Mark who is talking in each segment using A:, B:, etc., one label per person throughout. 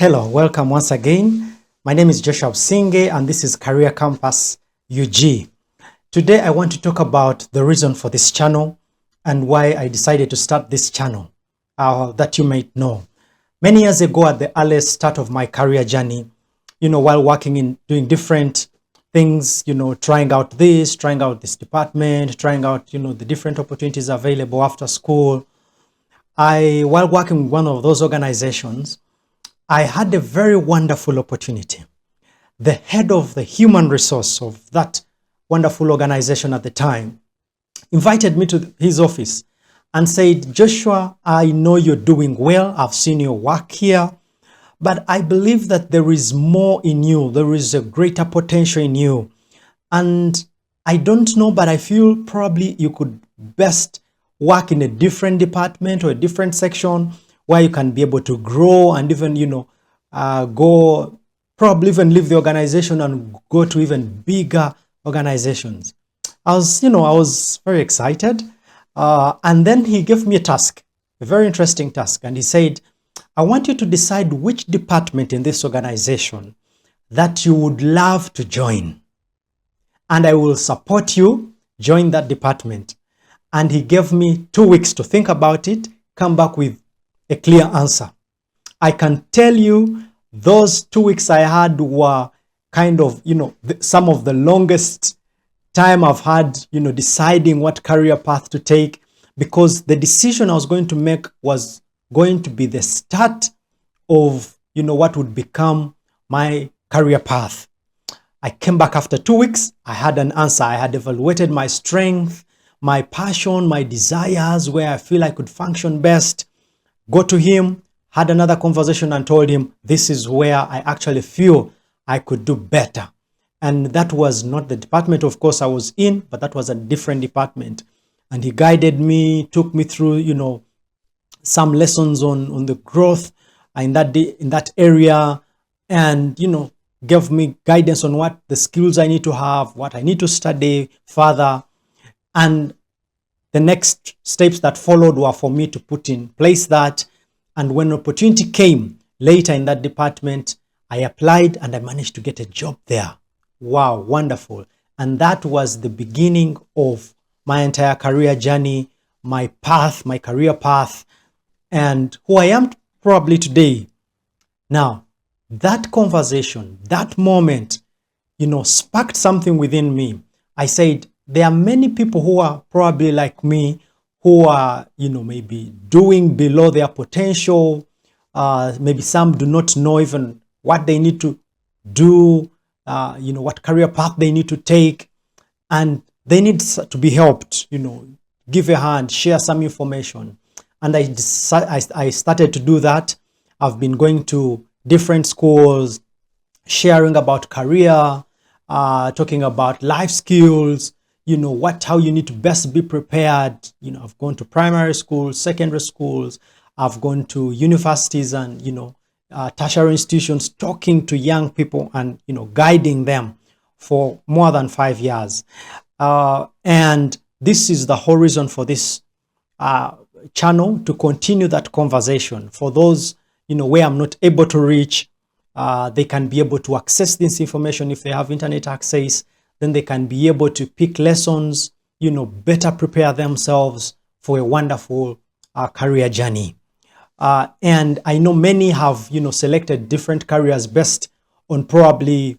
A: Hello, welcome once again. My name is Joshua Singe and this is Career Compass UG. Today I want to talk about the reason for this channel and why I decided to start this channel that you might know. Many years ago at the earliest start of my career journey, while working in doing different things, trying out this department, trying out, the different opportunities available after school. While working with one of those organizations, I had a very wonderful opportunity. The head of the human resource of that wonderful organization at the time invited me to his office and said, Joshua, I know you're doing well. I've seen your work here, but I believe that there is more in you. There is a greater potential in you. And I don't know, but I feel probably you could best work in a different department or a different section where you can be able to grow and even, probably even leave the organization and go to even bigger organizations. I was very excited. And then he gave me a task, a very interesting task. And he said, I want you to decide which department in this organization that you would love to join. And I will support you, join that department. And he gave me 2 weeks to think about it, come back with a clear answer. I can tell you those 2 weeks I had were kind of, some of the longest time I've had, deciding what career path to take, because the decision I was going to make was going to be the start of, what would become my career path. I came back after 2 weeks. I had an answer. I had evaluated my strength, my passion, my desires, where I feel I could function best. Go to him, had another conversation and told him, this is where I actually feel I could do better. And that was not the department, of course, I was in, but that was a different department. And he guided me, took me through, some lessons on the growth in that area, and, gave me guidance on what the skills I need to have, what I need to study further. And the next steps that followed were for me to put in place that. And when opportunity came later in that department, I applied and I managed to get a job there. Wow, wonderful. And that was the beginning of my entire career journey, my path, my career path, and who I am probably today. Now, that conversation, that moment, sparked something within me. I said, there are many people who are probably like me, who are, maybe doing below their potential. Maybe some do not know even what they need to do, what career path they need to take. And they need to be helped, give a hand, share some information. And I started to do that. I've been going to different schools, sharing about career, talking about life skills, how you need to best be prepared. I've gone to primary schools, secondary schools, I've gone to universities and, tertiary institutions, talking to young people and, guiding them for more than 5 years. And this is the whole reason for this channel, to continue that conversation. For those, where I'm not able to reach, they can be able to access this information if they have internet access. Then they can be able to pick lessons, better prepare themselves for a wonderful career journey. And I know many have, selected different careers based on probably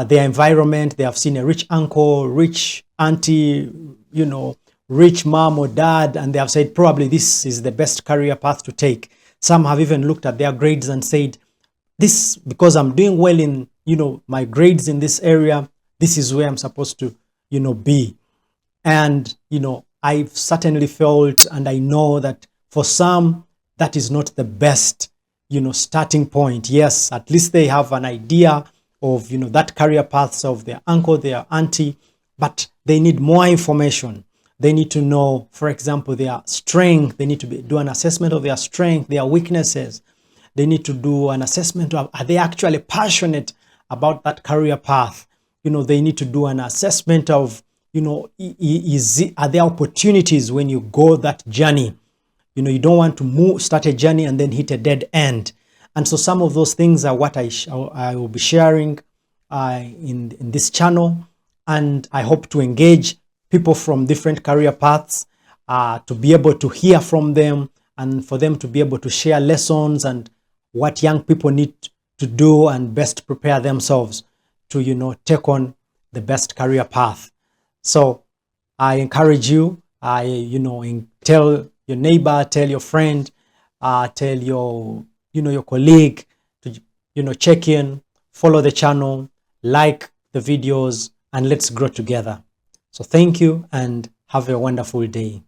A: their environment. They have seen a rich uncle, rich auntie, rich mom or dad, and they have said probably this is the best career path to take. Some have even looked at their grades and said, this, because I'm doing well in, my grades in this area, this is where I'm supposed to, be. And, I've certainly felt, and I know that for some, that is not the best, starting point. Yes, at least they have an idea of, that career paths of their uncle, their auntie, but they need more information. They need to know, for example, their strength. They need to do an assessment of their strength, their weaknesses. They need to do an assessment of, are they actually passionate about that career path? They need to do an assessment of, are there opportunities when you go that journey? You don't want to start a journey and then hit a dead end. And so some of those things are what I will be sharing in this channel. And I hope to engage people from different career paths to be able to hear from them and for them to be able to share lessons and what young people need to do and best prepare themselves to, take on the best career path. So I encourage you, tell your neighbor, tell your friend, tell your colleague to, check in, follow the channel, like the videos, and let's grow together. So thank you and have a wonderful day.